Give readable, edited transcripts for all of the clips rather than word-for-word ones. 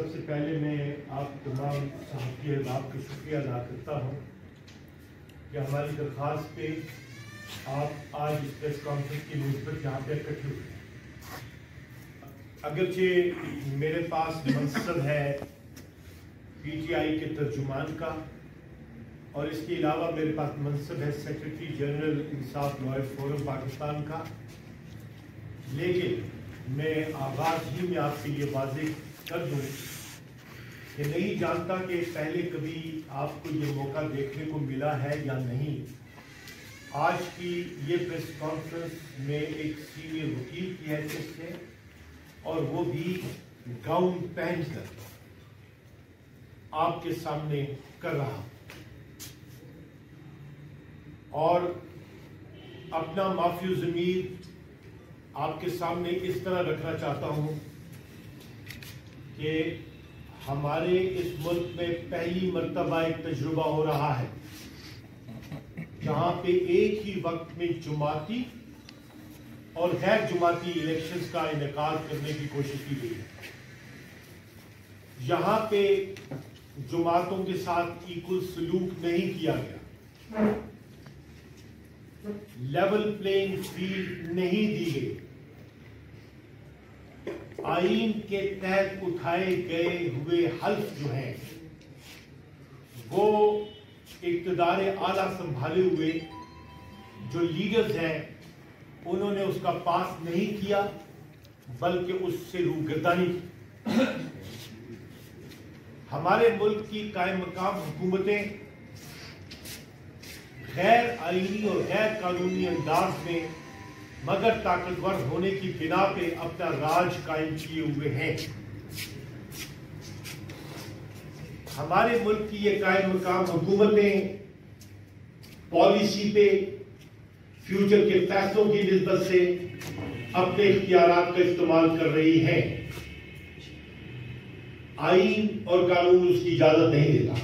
سب سے پہلے میں آپ تمام صحافی احباب کا شکریہ ادا کرتا ہوں کہ ہماری درخواست پہ آپ آج اس پریس کانفرنس کی نسبت یہاں پہ اکٹھے ہوئے۔ اگرچہ میرے پاس منصب ہے پی ٹی آئی کے ترجمان کا، اور اس کے علاوہ میرے پاس منصب ہے سیکرٹری جنرل انصاف لائر فورم پاکستان کا، لیکن میں آغاز ہی میں آپ کے لیے واضح کر دوں کہ نہیں جانتا کہ پہلے کبھی آپ کو یہ موقع دیکھنے کو ملا ہے یا نہیں۔ آج کی یہ پریس کانفرنس میں ایک سینئر وکیل کی حیثیت سے، اور وہ بھی گاؤن پہن کر آپ کے سامنے کر رہا، اور اپنا مافی ضمیر آپ کے سامنے اس طرح رکھنا چاہتا ہوں کہ ہمارے اس ملک میں پہلی مرتبہ ایک تجربہ ہو رہا ہے جہاں پہ ایک ہی وقت میں جماعتی اور غیر جماعتی الیکشنز کا انعقاد کرنے کی کوشش کی گئی ہے۔ یہاں پہ جماعتوں کے ساتھ ایکول سلوک نہیں کیا گیا، لیول پلینگ فیلڈ نہیں دی گئی، آئین کے تحت اٹھائے گئے ہوئے حلف جو ہیں وہ اقتدار اعلیٰ سنبھالے ہوئے جو لیڈرز ہیں انہوں نے اس کا پاس نہیں کیا، بلکہ اس سے روگردانی کی۔ ہمارے ملک کی قائم مقام حکومتیں غیر آئینی اور غیر قانونی انداز میں مگر طاقتور ہونے کی بنا پہ اپنا راج قائم کیے ہوئے ہیں۔ ہمارے ملک کی یہ قائم مقام حکومتیں پالیسی پہ فیوچر کے فیصلوں کی نسبت سے اپنے اختیارات کا استعمال کر رہی ہیں۔ آئین اور قانون اس کی اجازت نہیں دیتا۔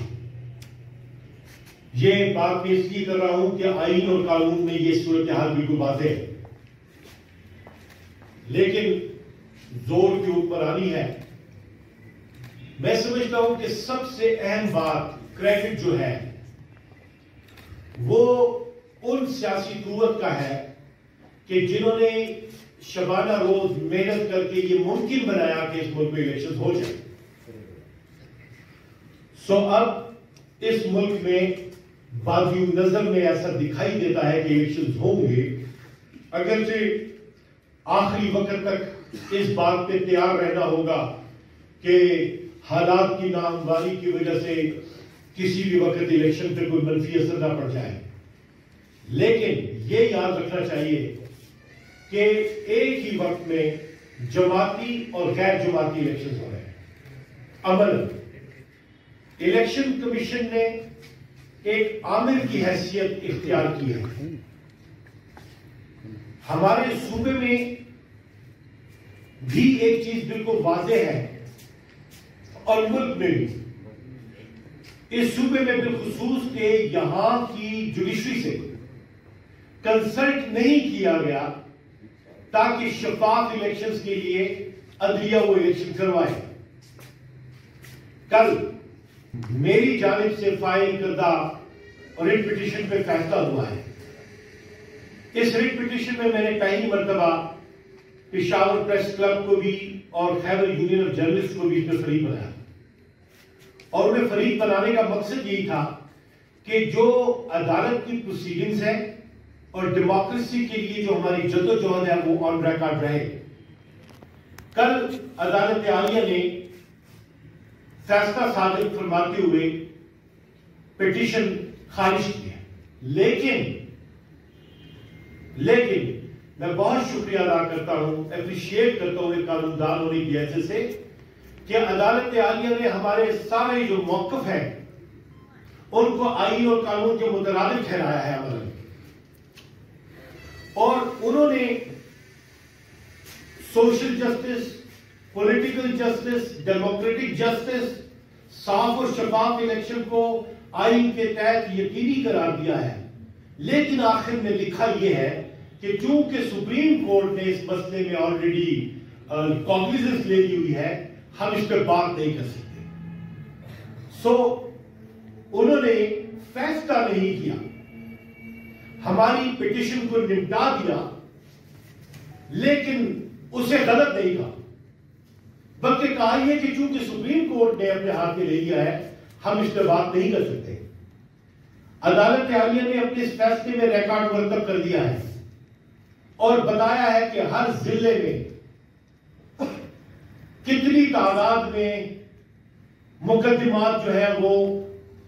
یہ بات میں اس لیے کر رہا ہوں کہ آئین اور قانون میں یہ صورتحال بالکل واضح ہے، لیکن زور کی حکمرانی ہے۔ میں سمجھتا ہوں کہ سب سے اہم بات، کریڈٹ جو ہے وہ ان سیاسی قوت کا ہے کہ جنہوں نے شبانہ روز محنت کر کے یہ ممکن بنایا کہ اس ملک میں الیکشن ہو جائے۔ اب اس ملک میں بازی نظر میں ایسا دکھائی دیتا ہے کہ الیکشن ہوں گے، اگرچہ آخری وقت تک اس بات پہ تیار رہنا ہوگا کہ حالات کی ناہمواری کی وجہ سے کسی بھی وقت الیکشن پہ کوئی منفی اثر نہ پڑ جائے، لیکن یہ یاد رکھنا چاہیے کہ ایک ہی وقت میں جماعتی اور غیر جماعتی الیکشن ہو رہے ہیں۔ عمل الیکشن کمیشن نے ایک عامل کی حیثیت اختیار کی ہے۔ ہمارے صوبے میں بھی ایک چیز بالکل واضح ہے، اور ملک میں بھی، اس صوبے میں بالخصوص کہ یہاں کی جوڈیشری سے کنسلٹ نہیں کیا گیا تاکہ شفاف الیکشنز کے لیے عدلیہ وہ الیکشن کروائے۔ کل میری جانب سے فائل کردہ ریٹ پٹیشن پہ فیصلہ ہوا ہے۔ اس ریٹ پٹیشن میں میں نے پہلی مرتبہ پشاور پریس کلب کو بھی اور خیبر یونین آف جرنلسٹ کو بھی اس میں فریق بنایا، اور انہیں فریق بنانے کا مقصد یہی تھا کہ جو عدالت کی پروسیڈنگز ہیں اور ڈیموکریسی کے لیے جو ہماری جدوجہد ہے وہ آن ریکارڈ رہے۔ کل عدالت عالیہ نے فیصلہ صادر فرماتے ہوئے پٹیشن خارج کیا، لیکن میں بہت شکریہ ادا کرتا ہوں، اپریشیٹ کرتا ہوں ایک قانوندان ہونے کی حیثیت سے کہ عدالت عالیہ نے ہمارے سارے جو موقف ہیں ان کو آئین اور قانون کے مترادف ٹھہرایا ہے عمل، اور انہوں نے social justice, political justice, democratic justice, صاف اور شفاف الیکشن کو آئین کے تحت یقینی قرار دیا ہے۔ لیکن آخر میں لکھا یہ ہے کہ چونکہ سپریم کورٹ نے اس مسئلے میں آلریڈی کاگنیزنس لے لی ہوئی ہے، ہم اس پہ بات نہیں کر سکتے. سو انہوں نے فیصلہ نہیں کیا, ہماری پٹیشن کو نمٹا دیا, لیکن اسے غلط نہیں کہا, بلکہ کہا یہ کہ چونکہ سپریم کورٹ نے اپنے ہاتھ میں لے لیا ہے, ہم اس پہ بات نہیں کر سکتے. عدالت عالیہ نے اپنے اس فیصلے میں ریکارڈ مرتب کر دیا ہے اور بتایا ہے کہ ہر ضلع میں کتنی تعداد میں مقدمات جو ہے وہ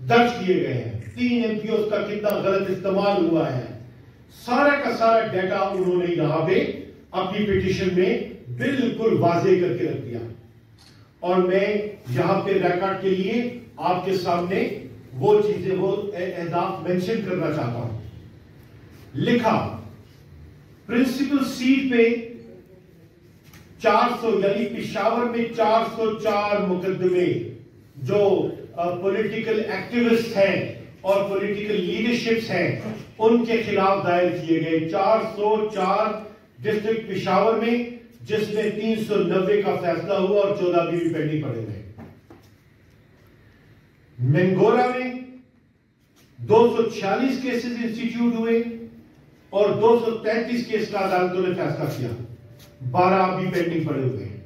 درج کیے گئے ہیں, 3 MPOs کا کتنا غلط استعمال ہوا ہے, سارا کا سارا ڈیٹا انہوں نے یہاں پہ اپنی پٹیشن میں بالکل واضح کر کے رکھ دیا. اور میں یہاں پہ ریکارڈ کے لیے آپ کے سامنے وہ چیزیں, وہ اہداف مینشن کرنا چاہتا ہوں. لکھا پرنسپل سیٹ پہ 400 یعنی پشاور میں 404 مقدمے جو پولیٹیکل ایکٹیوسٹ ہیں اور پولیٹیکل لیڈرشپس ہیں ان کے خلاف دائر کیے گئے. 404 ڈسٹرکٹ پشاور میں, جس میں 390 کا فیصلہ ہوا اور 14 بھی پینڈنگ پڑے ہوئے. منگورا میں 246 کیسز انسٹیٹیوٹ ہوئے اور 233 کیس کا عدالتوں نے فیصلہ کیا, 12 بھی پینڈنگ پڑے ہوئے ہیں.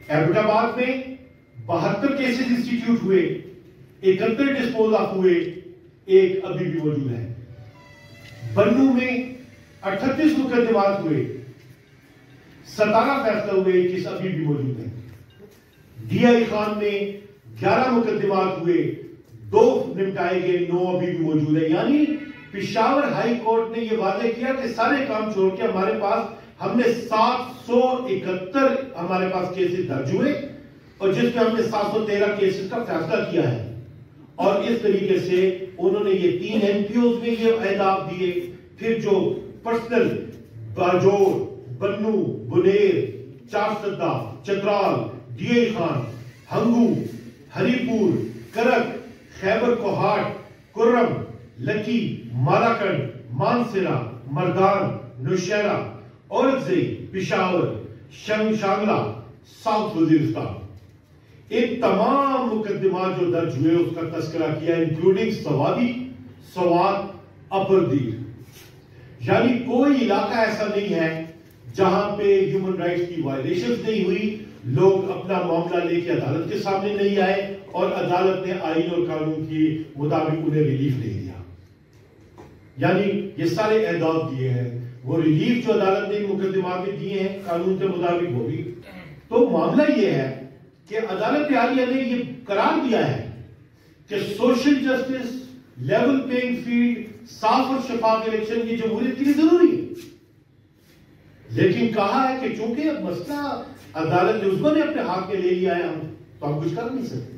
ایبٹ آباد میں 72 کیسز انسٹیٹیوٹ ہوئے, 71 ڈسپوز آف ہوئے, 1 ابھی بھی موجود ہے. بنو میں 38 مقدمات ہوئے, 17 فیصلہ ہوئے, 21 ابھی بھی موجود ہیں. ڈی آئی خان میں 11 مقدمات ہوئے, 2 نمٹائے گئے, 9 ابھی بھی موجود ہے. یعنی پشاور ہائی کورٹ نے یہ واضح کیا کہ سارے کام چھوڑ کے ہمارے پاس ہم نے 771 ہمارے پاس کیسز درج ہوئے اور جس میں ہم نے 713 کیسز کا فیصلہ کیا ہے. اور اس طریقے سے انہوں نے یہ 3 MPOs میں یہ اہداف دیے. پھر جو پرسنل باجوڑ, بنو, بنیر, چارسدہ, چترال, ڈی آئی خان, ہنگو, ہری پور, کرک, خیبر کوہاٹ, کرم, لکی, مالاکنڈ, مانسرا, مردان, نوشہرہ, اورکزئی, پشاور, شانگلہ, ساؤتھ وزیرستان, ایک تمام مقدمات جو درج ہوئے اس کا تذکرہ کیا, انکلوڈنگ سوادی, سوات, اپر دیر. یعنی کوئی علاقہ ایسا نہیں ہے جہاں پہ ہیومن رائٹس کی وائلیشنز نہیں ہوئی, لوگ اپنا معاملہ لے کے عدالت کے سامنے نہیں آئے اور عدالت نے آئین اور قانون کی مطابق انہیں ریلیف نہیں دیا. یعنی یہ سارے اہداف دیے ہیں, وہ ریلیف جو عدالت نے مقدمات میں دیے ہیں قانون کے مطابق وہ بھی. تو معاملہ یہ ہے کہ عدالت عالیہ نے یہ قرار دیا ہے کہ social justice, level playing field, صاف اور شفاف الیکشن یہ جمہوریت کے لیے ضروری ہے. لیکن کہا ہے کہ چونکہ اب مسئلہ عدالت عظمیٰ نے اپنے ہاتھ میں لے لیا ہے, ہم کچھ کر نہیں سکتے.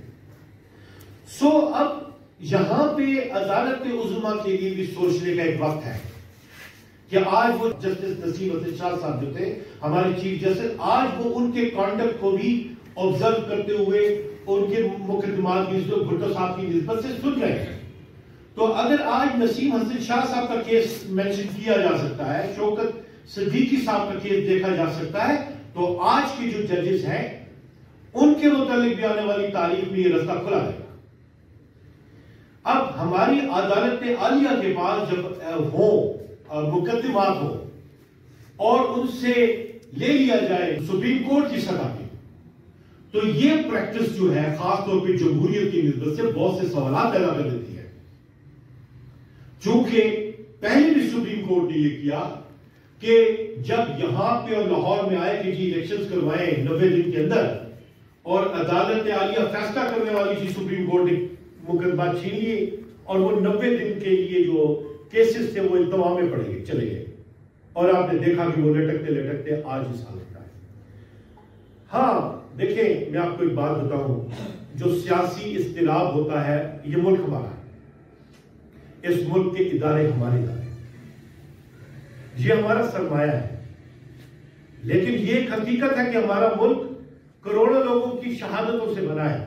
سو اب یہاں پہ عدالت عظمیٰ کے لیے بھی سوچنے کا ایک وقت ہے کہ آج وہ جسٹس نسیم حسن شاہ صاحب جو تھے ہمارے چیف جسٹس, آج وہ ان کے کانڈکٹ کو بھی آبزرو کرتے ہوئے ان کے مقدمات کی بھٹو صاحب کی نسبت سے سن رہے ہیں. تو اگر آج نسیم حسن شاہ صاحب کا کیس مینشن کیا جا سکتا ہے, شوکت صدیقی صاحب کا کیس دیکھا جا سکتا ہے, تو آج کے جو ججز ہیں ان کے متعلق بھی آنے والی تاریخ میں یہ رستہ کھلا رہے گا. اب ہماری عدالت عالیہ کے پاس جب ہو مقدمات ہو اور ان سے لے لیا جائے سپریم کورٹ کی سطح پہ, تو یہ پریکٹس جو ہے خاص طور پہ جمہوریت کی نسبت سے بہت سے سوالات پیدا کر دیتی ہے. چونکہ پہلے بھی سپریم کورٹ نے یہ کیا کہ جب یہاں پہ اور لاہور میں آئے کہ جی الیکشنز کروائیں 90 دن کے اندر, اور عدالت عالیہ فیصلہ کرنے والی تھی, سپریم کورٹ نے مقدمات چھین لیے اور وہ 90 دن کے لیے جو کیسز تھے وہ التوا میں پڑے گئے, چلے گئے, اور آپ نے دیکھا کہ وہ لٹکتے لٹکتے آج اس حالت کا ہے. ہاں دیکھیں, میں آپ کو ایک بات بتاؤں, جو سیاسی اضطراب ہوتا ہے, یہ ملک ہمارا ہے, اس ملک کے ادارے ہمارے ادارے, یہ ہمارا سرمایہ ہے, لیکن یہ ایک حقیقت ہے کہ ہمارا ملک کروڑوں لوگوں کی شہادتوں سے بنا ہے,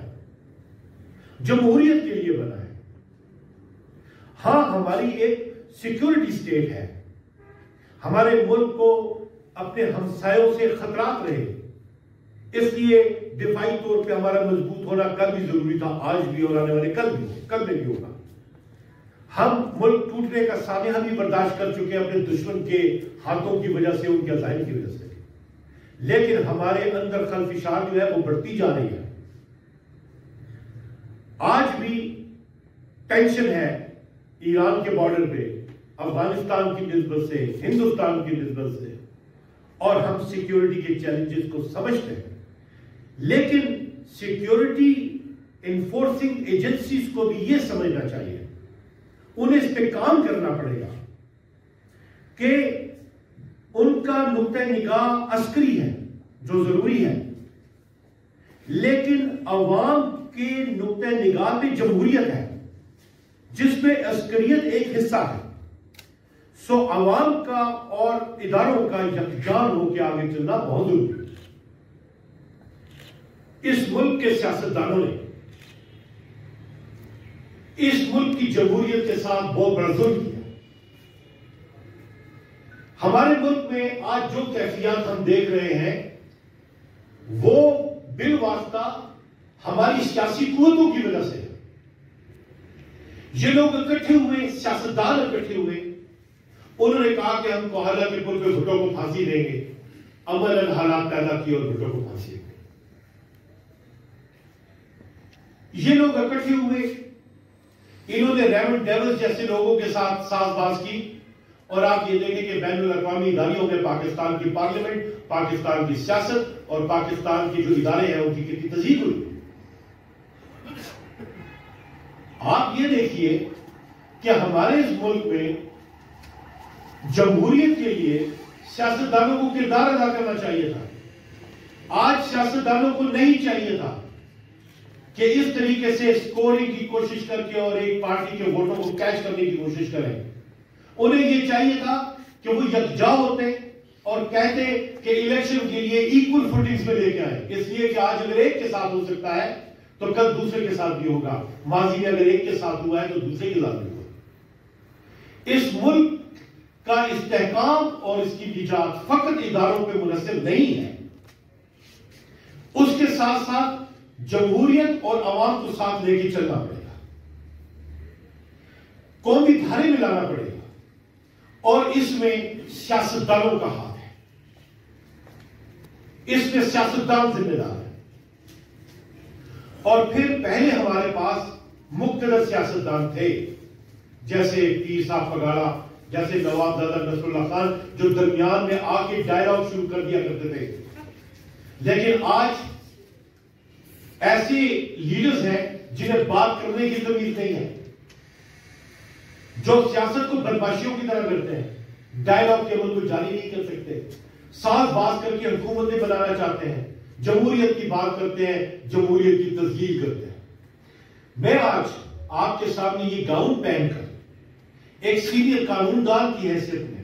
جمہوریت کے لیے بنا ہے. ہاں ہماری ایک سیکیورٹی سٹیٹ ہے, ہمارے ملک کو اپنے ہمسایوں سے خطرات رہے, اس لیے دفاعی طور پہ ہمارا مضبوط ہونا کل بھی ضروری تھا، آج بھی اور آنے والے کل میں بھی ہوگا۔ ہم ملک ٹوٹنے کا سانحہ بھی برداشت کر چکے ہیں اپنے دشمن کے ہاتھوں کی وجہ سے، ان کے عزائم کی وجہ سے، لیکن ہمارے اندر خلفشار جو ہے وہ بڑھتی جا رہی ہے۔ آج بھی ٹینشن ہے ایران کے بارڈر پہ، افغانستان کی نسبت سے، ہندوستان کی نسبت سے، اور ہم سیکیورٹی کے چیلنجز کو سمجھتے ہیں، لیکن سیکیورٹی انفورسنگ ایجنسیز کو بھی یہ سمجھنا چاہیے، انہیں اس پہ کام کرنا پڑے گا کہ ان کا نقطہ نگاہ عسکری ہے جو ضروری ہے، لیکن عوام کے نقطہ نگاہ پہ جمہوریت ہے جس میں عسکریت ایک حصہ ہے۔ سو عوام کا اور اداروں کا یکجان ہو کے آگے چلنا بہت ضروری ہے۔ اس ملک کے سیاستدانوں نے اس ملک کی جمہوریت کے ساتھ بہت بڑا ظلم کیا۔ ہمارے ملک میں آج جو کیفیات ہم دیکھ رہے ہیں وہ بالواسطہ ہماری سیاسی قوتوں کی وجہ سے ہے۔ یہ لوگ اکٹھے ہوئے، سیاستدان اکٹھے ہوئے، انہوں نے کہا کہ ہم کوہالہ کے پل پہ بھٹو کو پھانسی دیں گے، عملاً حالات پیدا کیے اور بھٹو کو پھانسی دیں گے۔ یہ لوگ اکٹھے ہوئے، انہوں نے ریمنڈ ڈیولز جیسے لوگوں کے ساتھ ساز باز کی، اور آپ یہ دیکھیں کہ بین الاقوامی اداریوں میں پاکستان کی پارلیمنٹ، پاکستان کی سیاست اور پاکستان کی جو ادارے ہیں ان کی کتنی تضییق ہوئی۔ آپ یہ دیکھیے کہ ہمارے اس ملک میں جمہوریت کے لیے سیاستدانوں کو کردار ادا کرنا چاہیے تھا۔ آج سیاستدانوں کو نہیں چاہیے تھا کہ اس طریقے سے اسکورنگ کی کوشش کر کے اور ایک پارٹی کے ووٹوں کو کیچ کرنے کی کوشش کریں۔ انہیں یہ چاہیے تھا کہ وہ یکجا ہوتے اور کہتے کہ الیکشن کے لیے ایکول فوٹنگز میں لے کے آئیں، اس لیے کہ آج اگر ایک کے ساتھ ہو سکتا ہے تو کل دوسرے کے ساتھ بھی ہوگا، ماضی میں اگر ایک کے ساتھ ہوا ہے تو دوسرے کے ساتھ بھی ہوگا۔ اس ملک کا استحکام اور اس کی نجات فقط اداروں پہ منحصر نہیں ہے، اس کے ساتھ ساتھ جمہوریت اور عوام کو ساتھ لے کے چلنا پڑے گا، قومی دھارے میں لانا پڑے گا، اور اس میں سیاستدانوں کا ہاتھ ہے، اس میں سیاستدان ذمہ دار ہے۔ اور پھر پہلے ہمارے پاس مقتدر سیاستدان تھے، جیسے پیر صاحب پگاڑا، جیسے نواب زادہ نصر اللہ خان، جو درمیان میں آ کے ڈائلاگ شروع کر دیا کرتے تھے، لیکن آج ایسے لیڈرز ہیں جنہیں بات کرنے کی ضرورت نہیں ہے، جو سیاست کو بدماشیوں کی طرح کرتے ہیں، ڈائلاگ کے عمل کو جاری نہیں کر سکتے، ساز باز کر کے حکومتیں بنانا چاہتے ہیں، جمہوریت کی بات کرتے ہیں، جمہوریت کی تزلیل کرتے ہیں۔ میں آج آپ کے سامنے یہ گاؤن پہن کر ایک سینئر قانوندان کی حیثیت میں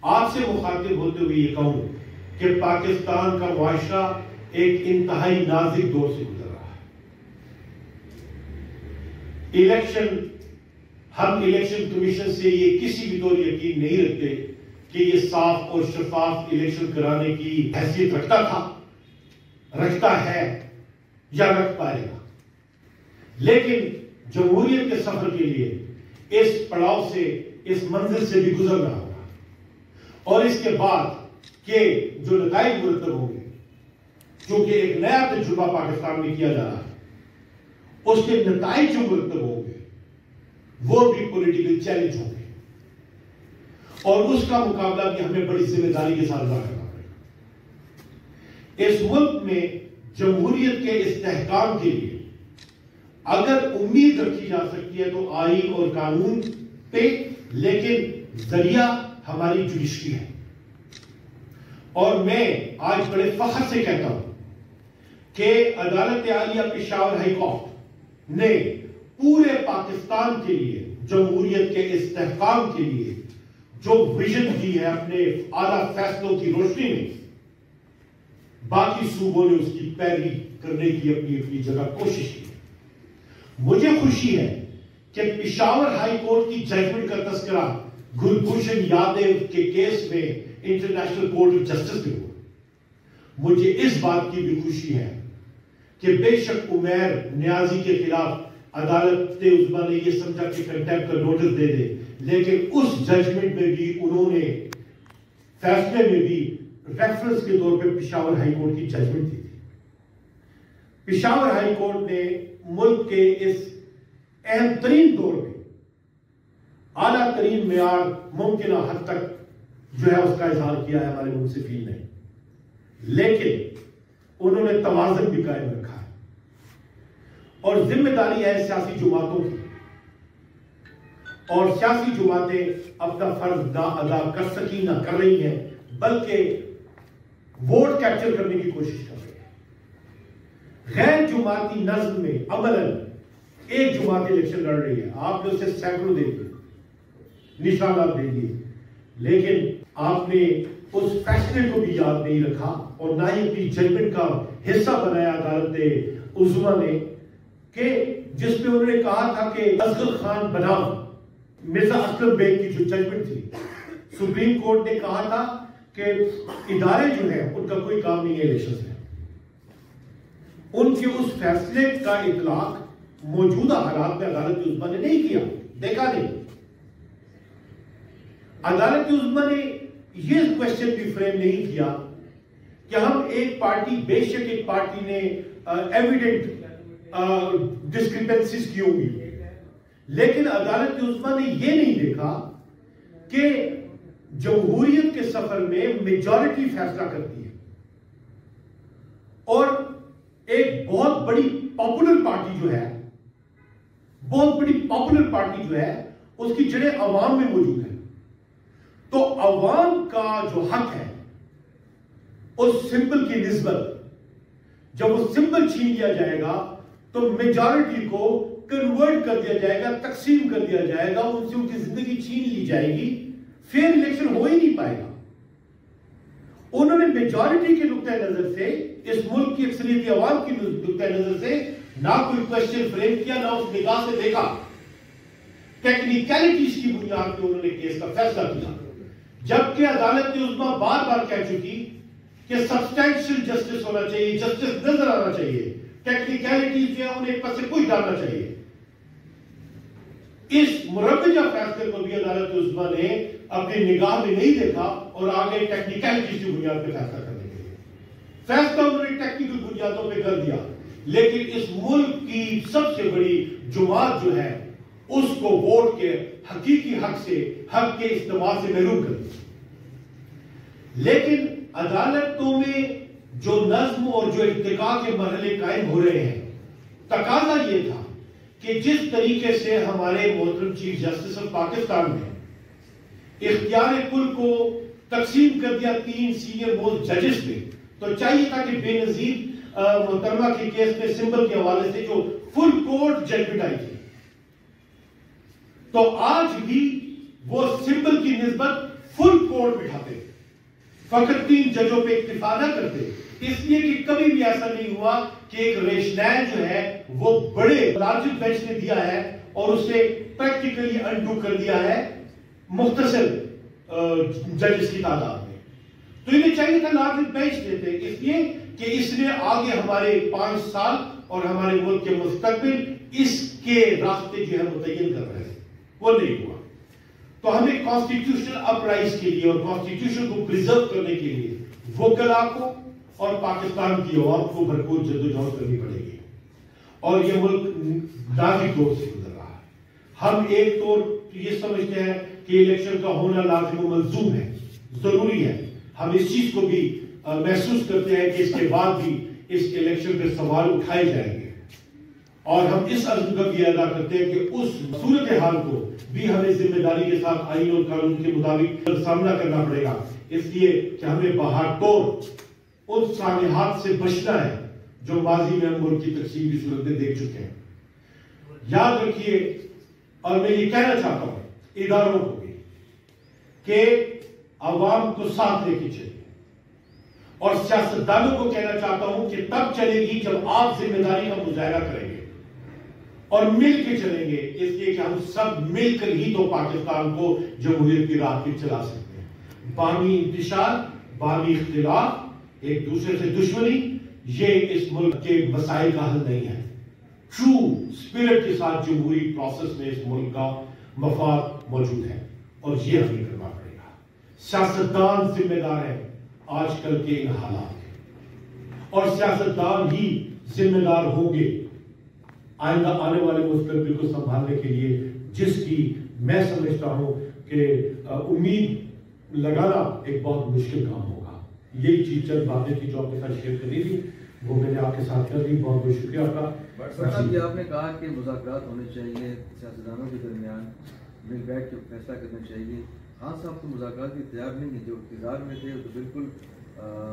آپ سے مخاطب ہوتے ہوئے یہ کہوں کہ پاکستان کا معاشرہ ایک انتہائی نازک دور سے گزر رہا ہے۔ ہم الیکشن کمیشن سے یہ کسی بھی طور یقین نہیں رکھتے کہ یہ صاف اور شفاف الیکشن کرانے کی حیثیت رکھتا تھا، رکھتا ہے یا رکھ پائے گا، لیکن جمہوریت کے سفر کے لیے اس پڑاؤ سے، اس منزل سے بھی گزرنا ہوگا، اور اس کے بعد کہ جو نتائج مرتب ہوں گے، چونکہ ایک نیا تجربہ پاکستان میں کیا جا رہا ہے، اس کے نتائج جو مرتب ہوں گے وہ بھی پولیٹیکل چیلنج ہوں گے، اور اس کا مقابلہ بھی ہمیں بڑی ذمہ داری کے ساتھ ادا کرنا پڑے گا۔ اس ملک میں جمہوریت کے استحکام کے لیے اگر امید رکھی جا سکتی ہے تو آئین اور قانون پہ، لیکن ذریعہ ہماری جوڈیشری ہے۔ اور میں آج بڑے فخر سے کہتا ہوں کہ عدالت عالیہ پشاور ہائی کورٹ نے پورے پاکستان کے لیے جمہوریت کے استحکام کے لیے جو ویژن دی ہے اپنے اعلیٰ فیصلوں کی روشنی میں، باقی صوبوں نے اس کی پیروی کرنے کی اپنی اپنی جگہ کوشش کی۔ مجھے خوشی ہے کہ پشاور ہائی کورٹ کی ججمنٹ کا تذکرہ کلبھوشن یادو کے کیس میں انٹرنیشنل کورٹ آف جسٹس میں ہوا۔ مجھے اس بات کی بھی خوشی ہے کہ بے شک عمیر نیازی کے خلاف عدالت عظمیٰ نے یہ سمجھا کہ کنٹیمپٹ کا نوٹس دے دے، لیکن اس ججمنٹ میں بھی انہوں نے فیصلے میں بھی ریفرنس کے طور پہ پشاور ہائی کورٹ کی ججمنٹ دی تھی۔ پشاور ہائی کورٹ نے ملک کے اس اہم ترین دور میں اعلیٰ ترین معیار ممکنہ حد تک جو ہے اس کا اظہار کیا ہے ہمارے منصفین نے، لیکن انہوں نے توازن بھی قائم رکھا ہے، اور ذمہ داری ہے سیاسی جماعتوں کی، اور سیاسی جماعتیں اپنا فرض نہ ادا کر سکی نہ کر رہی ہیں، بلکہ ووٹ کیپچر کرنے کی کوشش کر رہی ہیں۔ غیر جماعتی نظم میں عملاً ایک جماعت الیکشن لڑ رہی ہے، آپ نے اسے سینکڑوں دے دیے، نشانات دے دیے، لیکن آپ نے اس فیصلے کو بھی یاد نہیں رکھا اور نہ ہی اپنی ججمنٹ کا حصہ بنایا عدالت عظمیٰ نے، کہ جس میں انہوں نے کہا تھا کہ اصغر خان بنام مرزا اسلم بیگ کی جو ججمنٹ تھی، سپریم کورٹ نے کہا تھا کہ ادارے جو ہیں ان کا کوئی کام نہیں ہے الیکشن میں۔ ان کے اس فیصلے کا اطلاق موجودہ حالات میں عدالت عظمیٰ نے نہیں کیا، دیکھا نہیں۔ عدالت عظمیٰ نے یہ کوشچن بھی فریم نہیں کیا کہ ہم ایک پارٹی، بے شک ایک پارٹی نے ایویڈنٹ ڈسکریپنسیز کی ہوگی، لیکن عدالت عظمیٰ نے یہ نہیں دیکھا کہ جمہوریت کے سفر میں میجورٹی فیصلہ کرتی ہے، اور ایک بہت بڑی پاپولر پارٹی جو ہے، بہت بڑی پاپولر پارٹی جو ہے، اس کی جڑیں عوام میں موجود ہیں، تو عوام کا جو حق ہے اس سمبل کی نسبت جب وہ سمبل چھین لیا جائے گا تو میجورٹی کو کنورٹ کر دیا جائے گا، تقسیم کر دیا جائے گا، ان سے ان کی زندگی چھین لی جائے گی، فیئر الیکشن ہو ہی نہیں پائے گا۔ انہوں نے میجورٹی کے نقطہ نظر سے، اس ملک کی اکثریتی عوام کی نقطہ نظر سے نہ کوئی کوشچن فریم کیا، نہ اس نگاہ سے دیکھا، ٹیکنیکلٹیز کی بنیاد پہ انہوں نے کیس کا فیصلہ کیا، جبکہ عدالت عظمیٰ بار بار کہہ چکی کہ سبسٹینشل جسٹس ہونا چاہیے، جسٹس نظر آنا چاہیے، ٹیکنیکلٹیز جو ہے انہیں پس سے کوئی ڈالنا چاہیے۔ اس مربجہ فیصلے کو بھی عدالت عظمیٰ نے اپنی نگاہ میں نہیں دیکھا اور آگے ٹیکنیکلٹیز کی بنیاد پہ فیصلہ کرنے کے لیے فیصلہ انہوں نے ٹیکنیکل بنیادوں پہ کر دیا، لیکن اس ملک کی سب سے بڑی جماعت جو ہے اس کو ووٹ کے حقیقی حق سے، حق کے استعمال سے محروم کر دیا۔ لیکن عدالتوں میں جو نظم اور جو ارتقاء کے مرحلے قائم ہو رہے ہیں، تقاضا یہ تھا کہ جس طریقے سے ہمارے محترم چیف جسٹس آف پاکستان نے اختیار کل کو تقسیم کر دیا 3 سینئر موسٹ ججز میں، تو چاہیے تھا کہ بے نظیر محترمہ کے کیس میں سمبل کے حوالے سے جو فل کورٹ ججمنٹ آئی تھی، تو آج بھی وہ سمبل کی نسبت فل کورٹ بٹھاتے، فقط 3 ججوں پہ اکتفا نہ کرتے، اس لیے کہ کبھی بھی ایسا نہیں ہوا کہ ایک ریشنل جو ہے وہ بڑے لارج بینچ نے دیا ہے اور اسے پریکٹیکلی انڈو کر دیا ہے مختصر ججز کی تعداد میں۔ تو انہیں چاہیے تھا لارج بینچ دیتے، اس لیے کہ اس نے آگے ہمارے 5 سال اور ہمارے ملک کے مستقبل اس کے راستے جو ہے متعین کر رہے ہیں، وہ نہیں ہوا۔ تو ہمیں کانسٹیٹیوشنل اپرائز کے لیے اور کانسٹیٹیوشن کو پریزرو کرنے کے لیے وکلا کو اور پاکستان کی عوام کو بھرپور جدوجہد کرنی پڑے گی، اور یہ ملک نازک دور سے گزر رہا ہے۔ ہم ایک طور یہ سمجھتے ہیں کہ الیکشن کا ہونا لازم و ملزوم ہے، ضروری ہے، ہم اس چیز کو بھی محسوس کرتے ہیں کہ اس کے بعد بھی اس الیکشن پہ سوال اٹھائے جائیں گے، اور ہم اس عزم کا بھی ادا کرتے ہیں کہ اس صورتحال کو بھی ہمیں ذمہ داری کے ساتھ آئین اور قانون کے مطابق سامنا کرنا پڑے گا، اس لیے کہ ہمیں بہادر ان سانحات سے بچنا ہے جو ماضی میں ہم ملک کی تقسیم کی صورتیں دیکھ چکے ہیں۔ یاد رکھیے، اور میں یہ کہنا چاہتا ہوں اداروں کو بھی، کہ عوام کو ساتھ لے کے چلیے، اور سیاستدانوں کو کہنا چاہتا ہوں کہ تب چلے گی جب آپ ذمہ داری کا مظاہرہ کریں گے اور مل کے چلیں گے، اس لیے کہ ہم سب مل کر ہی تو پاکستان کو جمہوریت کی راہ پہ چلا سکتے ہیں۔ باہمی انتشار، باہمی اختلاف ایک دوسرے سے دشمنی یہ اس ملک کے مسائل کا حل نہیں ہے. ٹرو اسپرٹ کے ساتھ جمہوری پروسیس میں اس ملک کا مفاد موجود ہے اور یہ ہمیں کرنا پڑے گا. سیاستدان ذمہ دار ہے آج کل کے ان حالات کے، اور سیاستدان ہی ذمہ دار ہوں گے آئندہ آنے والے مستقبل کو سنبھالنے کے لیے، جس کی میں سمجھتا ہوں کہ امید لگانا ایک بہت مشکل کام ہوگا. یہی چیز چند باتیں تھی جو آپ کے ساتھ شیئر کرنی تھی، وہ میں نے آپ کے ساتھ کر دی. بہت بہت شکریہ آپ کا. صاحب یہ آپ نے کہا کہ مذاکرات ہونے چاہیے سیاستدانوں کے درمیان، مل بیٹھ کے فیصلہ کرنا چاہیے. خان صاحب تو مذاکرات کے تیار نہیں ہیں، جو اقتدار میں تھے تو بالکل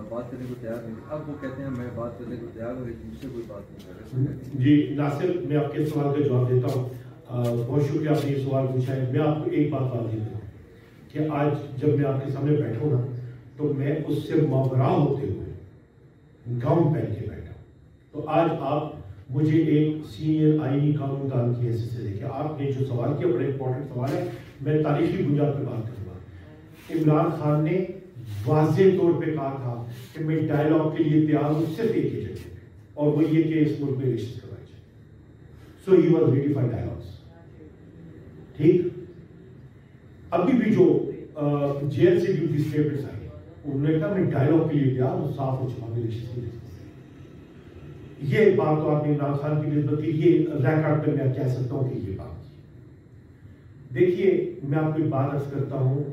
بات کرنے کو تیار نہیں. اب وہ کہتے ہیں میں بات کرنے کو تیار ہوں لیکن مجھ سے کوئی بات نہیں کر رہے. جی ناصر، میں آپ کے سوال کا جواب دیتا ہوں. بہت شکریہ آپ نے یہ سوال پوچھا ہے. میں آپ کو ایک بات بتا دیتا ہوں کہ آج جب میں آپ کے سامنے بیٹھوں نا تو میں اس سے مابرا ہوتے ہوئے گاؤن پہن کے بیٹھا. تو آج آپ مجھے ایک سینئر آئینی قانون دان کی حیثیت سے دیکھیں. آپ نے جو سوال کیا بڑا امپورٹنٹ سوال ہے. میں تاریخی بنیاد پہ بات کروں گا. عمران خان نے واضح طور پہ کہا تھا کہ میں ڈائیلاگ کے لیے تیار ہوں صرف ایک ہی جگہ پہ، اور وہ یہ کہ اس ملک میں الیکشن کروائی جائے. So he was ready for dialogues. ٹھیک، ابھی بھی جو جیل سے جو اسٹیٹمنٹس آئی انہوں نے کہا میں ڈائیلاگ کے لیے تیار ہوں، صاف اور شفاف الیکشن کے لیے. یہ بات تو آپ نے عمران خان کی نسبت کی، یہ ریکارڈ پہ میں کہہ سکتا ہوں کہ یہ بات کی. دیکھیے میں آپ کو ایک بات عرض کرتا ہوں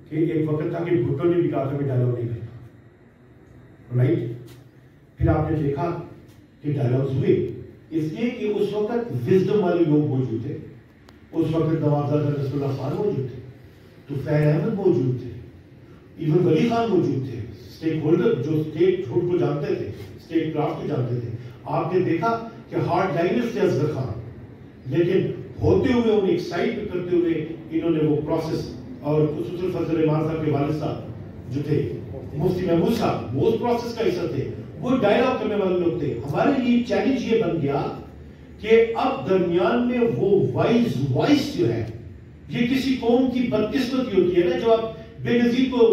کہ ایک وقت تھا کہ بھٹو نے بھی کہا تھا میں ڈائیلاگ نہیں کرتا، رائٹ. پھر آپ نے دیکھا کہ ڈائیلاگز ہوئے، اس لیے کہ اس وقت وزڈم والے لوگ موجود تھے. اس وقت نوابزادہ نصر اللہ خان موجود تھے، طفیل احمد موجود تھے، ایون ولی خان موجود تھے، اسٹیک ہولڈر جو اسٹیٹ فوڈ کو جانتے تھے، اسٹیٹ کرافٹ کو جانتے تھے. آپ نے دیکھا کہ ہارڈ لائنرز تھے اصغر خان، لیکن ہوتے ہوئے انہیں ایک سائڈ پہ کرتے ہوئے انہوں نے وہ پروسیس، اور خصوصاً فضل رحمان صاحب کے والد صاحب جو تھے مفتی محمود صاحب، وہ اس پروسیس کا حصہ تھے، وہ ڈائیلاگ کرنے والے لوگ تھے. ہمارے لیے چیلنج یہ بن گیا کہ اب درمیان میں وہ وائس جو ہے، یہ کسی قوم کی بدقسمتی ہوتی ہے نا جو آپ بے نظیر کو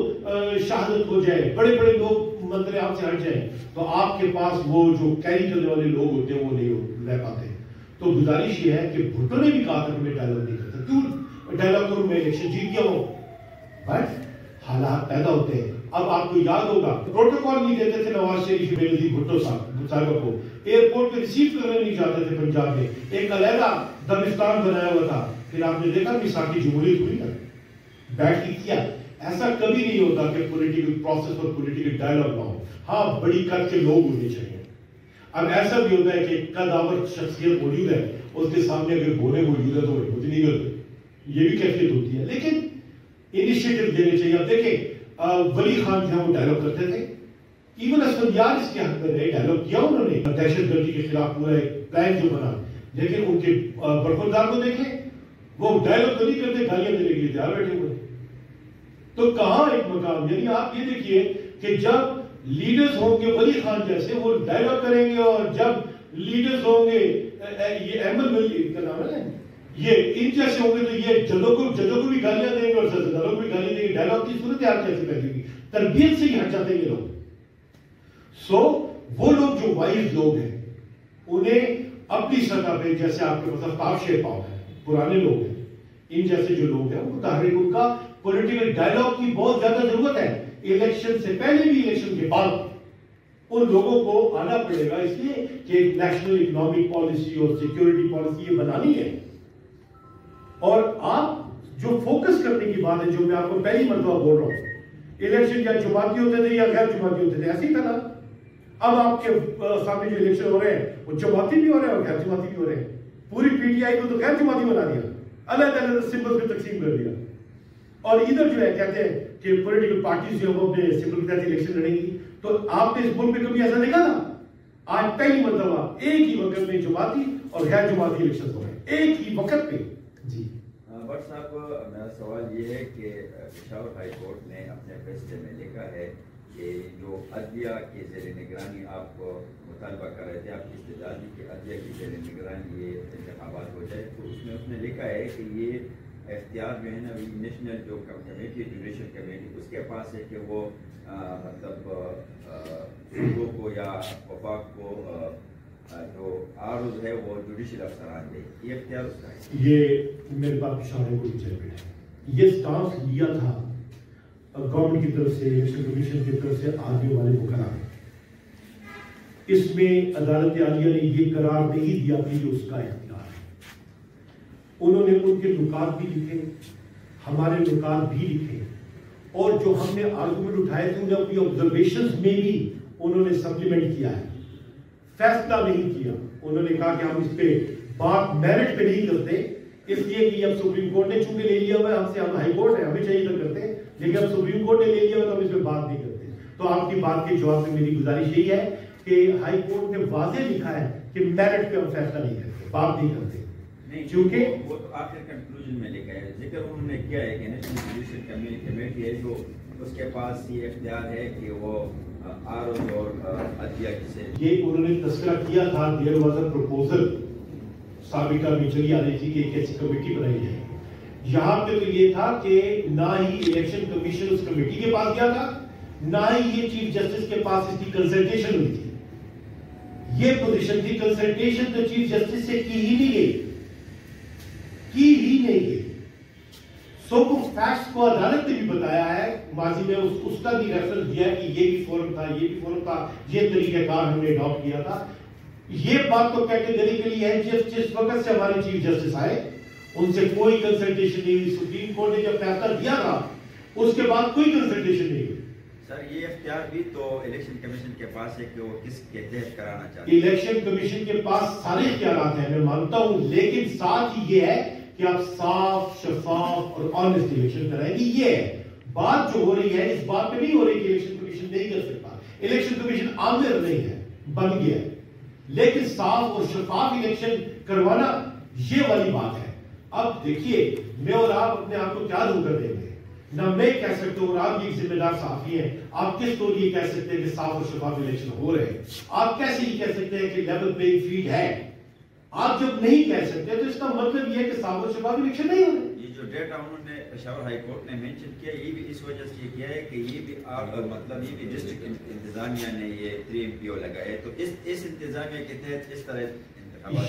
شہادت ہو جائے، بڑے بڑے لوگ منظر عام سے ہٹ جائیں تو آپ کے پاس وہ جو کیری کرنے والے لوگ ہوتے ہیں وہ نہیں رہ پاتے. تو گزارش یہ ہے کہ بھٹو نے بھی کہا تھا کہ میں ڈائیلاگ نہیں کرتا. کیوں ڈائیلاگ کروں، میں الیکشن جیت گیا ہوں. بٹ حالات پیدا ہوتے ہیں. اب آپ کو یاد ہوگا پروٹوکال نہیں دیتے تھے نواز شریف بے نظیر بھٹو صاحب کو، ایئرپورٹ پہ ریسیو کرنے نہیں جاتے تھے پنجاب میں. ایک علیحدہ دبستان بنایا ہوا تھا. پھر آپ نے دیکھا میثاقی جمہوریت ہوئی نا، بیٹھ کے کیا. ایسا کبھی نہیں ہوتا کہ پولیٹیکل پروسیس اور پولیٹیکل ڈائیلاگ نہ ہو. ہاں بڑی قد کے لوگ ہونے چاہیے. اب ایسا بھی ہوتا ہے کہ قدآور شخصیت موجود ہے، اس کے سامنے اگر گھوڑے موجود ہے تو وہ کچھ نہیں کرتے. یہ بھی کیفیت ہوتی ہے، لیکن انیشیٹو دینے چاہیے. اب دیکھیں ولی خان جو ہے وہ ڈائیلاگ کرتے تھے، ایون اسفندیار اس کے حق میں رہے، ڈائیلاگ کیا انہوں نے دہشت گردی کے خلاف پورا ایک پلان جو بنا. لیکن ان کے برخوردار کو دیکھیں، وہ ڈائیلاگ تو نہیں کرتے، گالیاں دینے کے لیے تیار بیٹھے ہوئے. تو کہاں ایک مقام، یعنی آپ یہ دیکھیے کہ جب لیڈرز ہوں گے ولی خان جیسے وہ ڈائیلاگ کریں گے، اور جب لیڈرز ہوں گے یہ احمد ملی کا نام ہے یہ ان جیسے ہوں گے تو یہ ججوں کو بھی گالیاں دیں گے اور سیاستدانوں کو بھی گالیاں دیں گے. ڈائیلاگ کی صورتحال کیسے بیٹھے گی؟ تربیت سے ہی ہٹ جاتے ہیں یہ لوگ. سو وہ لوگ جو وائز لوگ ہیں انہیں اپنی سطح پہ، جیسے آپ کے پاس تاج شیرپاؤ ہیں، پرانے لوگ ہیں، ان جیسے جو لوگ ہیں ان تحریک ان کا پولیٹیکل ڈائیلاگ کی بہت زیادہ ضرورت ہے. الیکشن سے پہلے بھی الیکشن کے بعد ان لوگوں کو آنا پڑے گا، اس لیے کہ ایک نیشنل اکنامک پالیسی اور سیکیورٹی پالیسی یہ بنانی ہے. اور آپ جو فوکس کرنے کی بات ہے، جو میں آپ کو پہلی مرتبہ بول رہا ہوں، الیکشن یا جماعتی ہوتے تھے یا غیر جماعتی ہوتے تھے، ایسے ہی تھا نا. اب آپ کے سامنے جو الیکشن ہو رہے ہیں وہ جماعتی بھی ہو رہے ہیں اور غیر جماعتی بھی ہو رہے ہیں. پوری پی ٹی آئی کو تو غیر جماعتی بنا دیا، الگ الگ سمبل پہ تقسیم کر دیا. اور ادھر جو ہے کہتے ہیں کہ پولیٹیکل پارٹیز جو ہے وہ اپنے سمبل کے تحت الیکشن لڑیں گی. تو آپ نے اس ملک میں کبھی ایسا دیکھا تھا؟ آج پہلی مرتبہ ایک ہی وقت میں جماعتی اور غیر جماعتی الیکشن ہو رہے ہیں ایک ہی وقت پہ. جی بٹ صاحب میرا سوال یہ ہے کہ پشاور ہائی کورٹ نے اپنے فیصلے میں لکھا ہے کہ جو عدلیہ کے زیر نگرانی آپ مطالبہ کر رہے تھے، آپ کی استدلال دی کہ عدلیہ کی زیر نگرانی یہ انتخابات ہو جائے، تو اس میں اس نے لکھا ہے کہ یہ اختیار جو ہے نا نیشنل جو کمیٹی جوڈیشل کمیٹی اس کے پاس ہے کہ وہ مطلب صوبوں کو یا وفاق کو جو عارض ہے وہ جوڈیشل افسران دے، یہ اختیار اس کا ہے. یہ میرے پاس پشاور کو چیئرمین ہے، یہ سٹانس لیا تھا گورنمنٹ کی طرف سے، الیکشن کمیشن کی طرف سے آگے والے مقرر. اس میں عدالت عالیہ نے یہ قرار نہیں دیا کہ یہ اس کا اختیار ہے. انہوں نے ان کے نکات بھی لکھے، ہمارے نکات بھی لکھے، اور جو ہم نے آرگومنٹ اٹھائے تھے انہیں اپنی آبزرویشنز میں بھی انہوں نے سپلیمنٹ کیا ہے. فیصلہ نہیں کیا، انہوں نے کہا کہ ہم اس پہ بات میرٹ پہ نہیں کرتے، اس لیے کہ اب سپریم کورٹ نے چونکہ لے لیا ہوا ہے ہم سے، ہم ہائی کورٹ ہے ہمیں چاہیے تو کرتے، لیکن اب سپریم کورٹ نے لے لیا ہوا تو ہم اس پہ بات نہیں کرتے. تو آپ کی بات کے جواب میں میری گزارش یہی ہے کہ ہائی کورٹ نے واضح لکھا ہے کہ میرٹ پہ ہم فیصلہ نہیں کرتے، بات نہیں کرتے، کیونکہ وہ تو آخر کنکلوژن میں لکھا ہے. ذکر انہوں نے کیا ہے کہ نیشنل جوڈیشل کمیٹی ہے جو اس کے پاس یہ اختیار ہے کہ وہ عارض اور عدلیہ سے یہ انہوں نے تذکرہ کیا تھا. دیر واز اے پروپوزل سابقہ میچری آ رہی تھی کہ ایک ایسی کمیٹی بنائی جائے. یہاں پہ تو یہ تھا کہ نہ ہی الیکشن کمیشن اس کمیٹی کے پاس گیا تھا، نہ ہی یہ چیف جسٹس کے پاس اس کی کنسلٹیشن ہوئی تھی. یہ پوزیشن تھی، کنسلٹیشن تو چیف جسٹس سے کی ہی نہیں گئی، کی ہی نہیں گئی. سو کو فیکٹس کو عدالت نے بھی بتایا ہے، ماضی میں اس کا بھی ریفرنس دیا کہ یہ بھی فورم تھا، یہ بھی فورم تھا، یہ طریقہ کار ہم نے اڈاپٹ کیا تھا. یہ بات تو کیٹیگریکلی ہے جس وقت سے ہمارے چیف جسٹس آئے ان سے کوئی کنسلٹیشن نہیں ہوئی. سپریم کورٹ نے جب فیصلہ دیا تھا اس کے بعد کوئی کنسلٹیشن نہیں ہوئی. سر یہ اختیار بھی تو الیکشن کمیشن کے پاس ہے کہ وہ کس کے تحت کرانا چاہتے ہیں. الیکشن کمیشن کے پاس سارے اختیارات ہیں، میں مانتا ہوں، لیکن ساتھ ہی یہ ہے کہ آپ صاف، شفاف اور آنےسٹ الیکشن کرائیں گے. یہ ہے بات جو ہو رہی ہے، اس بات پہ نہیں ہو رہی کہ الیکشن کمیشن نہیں کر سکتا. الیکشن کمیشن عامر نہیں ہے، بن گیا ہے، لیکن صاف اور شفاف الیکشن کروانا یہ والی بات ہے. اب دیکھیے میں اور آپ اپنے آپ کو کیا دوں کر دیں گے؟ نہ میں کہہ سکتا ہوں، اور آپ بھی ایک ذمہ دار صحافی ہیں، آپ کس طور یہ کہہ سکتے ہیں کہ صاف اور شفاف الیکشن ہو رہے ہیں؟ آپ کیسے یہ کہہ سکتے ہیں کہ لیول پلینگ فیلڈ ہے؟ آپ جب نہیں کہہ سکتے تو اس کا مطلب یہ ہے کہ صاف اور شفاف الیکشن نہیں ہو رہے. یہ جو ڈیٹا انہوں نے پشاور ہائی کورٹ نے مینشن کیا، یہ بھی اس وجہ سے کیا ہے کہ یہ بھی مطلب یہ بھی ڈسٹرکٹ انتظامیہ نے یہ 3 MPO لگائے، تو اس انتظامیہ کے تحت اس طرح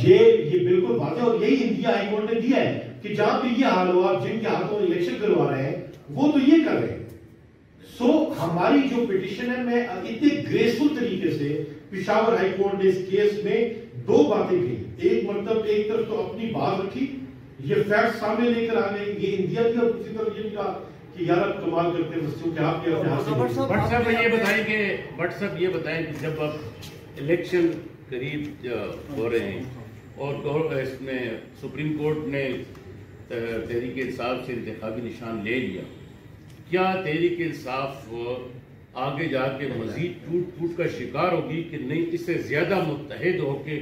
یہ بالکل واضح، اور یہی انڈیا ہائی کورٹ نے دیا ہے کہ جہاں پہ یہ حال ہو، آپ جن کے ہاتھوں الیکشن کروا رہے ہیں وہ تو یہ کر رہے ہیں. سو ہماری جو پٹیشن ہے، میں اتنے گریسفل طریقے سے پشاور ہائی کورٹ نے اس کیس میں 2 باتیں کی. ایک مطلب ایک طرف تو اپنی بات رکھی، یہ فیکٹ سامنے لے کر آ گئے، یہ انڈیا کی، اور دوسری طرف یہ بھی کہا کہ یار اب کمال کرتے ہیں بچوں کہ آپ کے اپنے ہاتھ سے. بٹ صاحب یہ بتائیں کہ جب اب الیکشن قریب ہو رہے ہیں اور اس میں سپریم کورٹ نے تحریک انصاف سے انتخابی نشان لے لیا، کیا تحریک انصاف آگے جا کے مزید ٹوٹ کا شکار ہوگی کہ نہیں اس سے زیادہ متحد ہو کے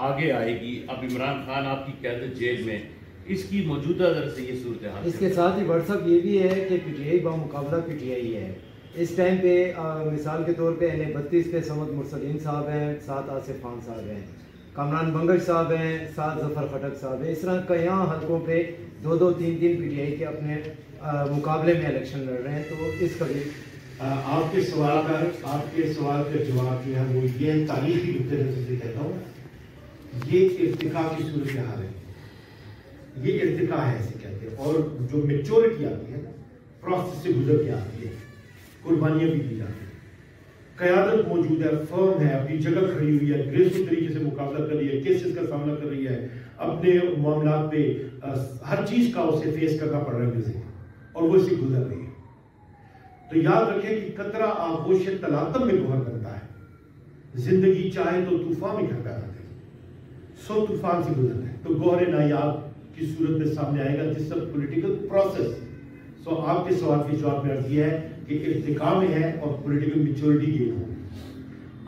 آگے آئے گی؟ اب عمران خان آپ کی قیادت جیل میں، اس کی موجودہ در سے یہ صورتحال. اس کے ساتھ ہی واٹس ایپ یہ بھی ہے کہ PTI بمقابلہ PTI ہے. اس ٹائم پہ مثال کے طور پہ NA32 پہ سمد مرسلین صاحب ہیں، 7 آصف خان صاحب ہیں، کامران بنگش صاحب ہیں، 7 ظفر خٹک صاحب ہیں. اس طرح کئی حلقوں پہ 2-2 3-3 PTI کے اپنے مقابلے میں الیکشن لڑ رہے ہیں. تو اس کا بھی آپ کے سوال کا جواب جو ہے وہ یہ تاریخی نقطۂ نظر سے کہتا ہوں، یہ ارتقاء کی صورتحال ہے، یہ ارتقاء ہے اسے کہتے ہیں. اور جو میچورٹی آتی ہے، پروسیس سے گزر کے آتی ہے، قربانیاں بھی دی جاتی ہیں، قیادت موجود ہے، فرم ہے، اپنی جگہ کھڑی ہوئی ہے، گریسفل طریقے سے مقابلہ کر رہی ہے، کیسز کا سامنا کر رہی ہے، اپنے معاملات پہ ہر چیز کا اسے فیس کرنا پڑ رہا ہے اور وہ اسے گزر رہی ہے. تو یاد رکھیں کہ قطرہ آغوش تلاطم میں گوہر بنتا ہے. زندگی چاہے تو طوفان میں گھر پیدا کرے، 100 طوفان سے گزرنا ہے تو گوہر نایاب کی صورت میں سامنے آئے گا. دس از پولیٹیکل پروسیس. سو آپ کے سوال کی جواب میں عرض یہ ہے کہ ارتقاء میں ہے اور پولیٹیکل میچورٹی گین ہو.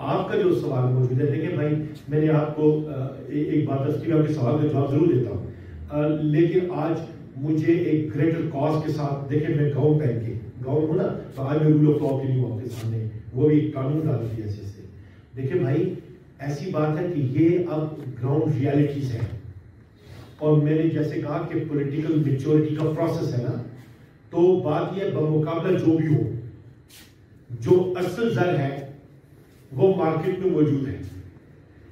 آپ کا جو سوال موجود ہے، دیکھیں بھائی میں نے آپ کو ایک بات اس کی آپ کے سوال کا جواب ضرور دیتا ہوں، لیکن آج مجھے ایک گریٹر کاز کے ساتھ، دیکھیں میں گاؤں پہن کے گاؤں ہوں نا، تو آج میں رول آف لا کے لیے ہوں آپ کے سامنے، وہ بھی قانون ڈال دیا ایسے سے. دیکھیں بھائی ایسی بات ہے کہ یہ اب گراؤنڈ ریالٹیز ہیں. اور میں نے جیسے کہا کہ پولیٹیکل میچورٹی کا پروسیس ہے نا، تو بات یہ بمقابلہ جو بھی ہو، جو اصل زر ہے وہ مارکیٹ میں موجود ہے،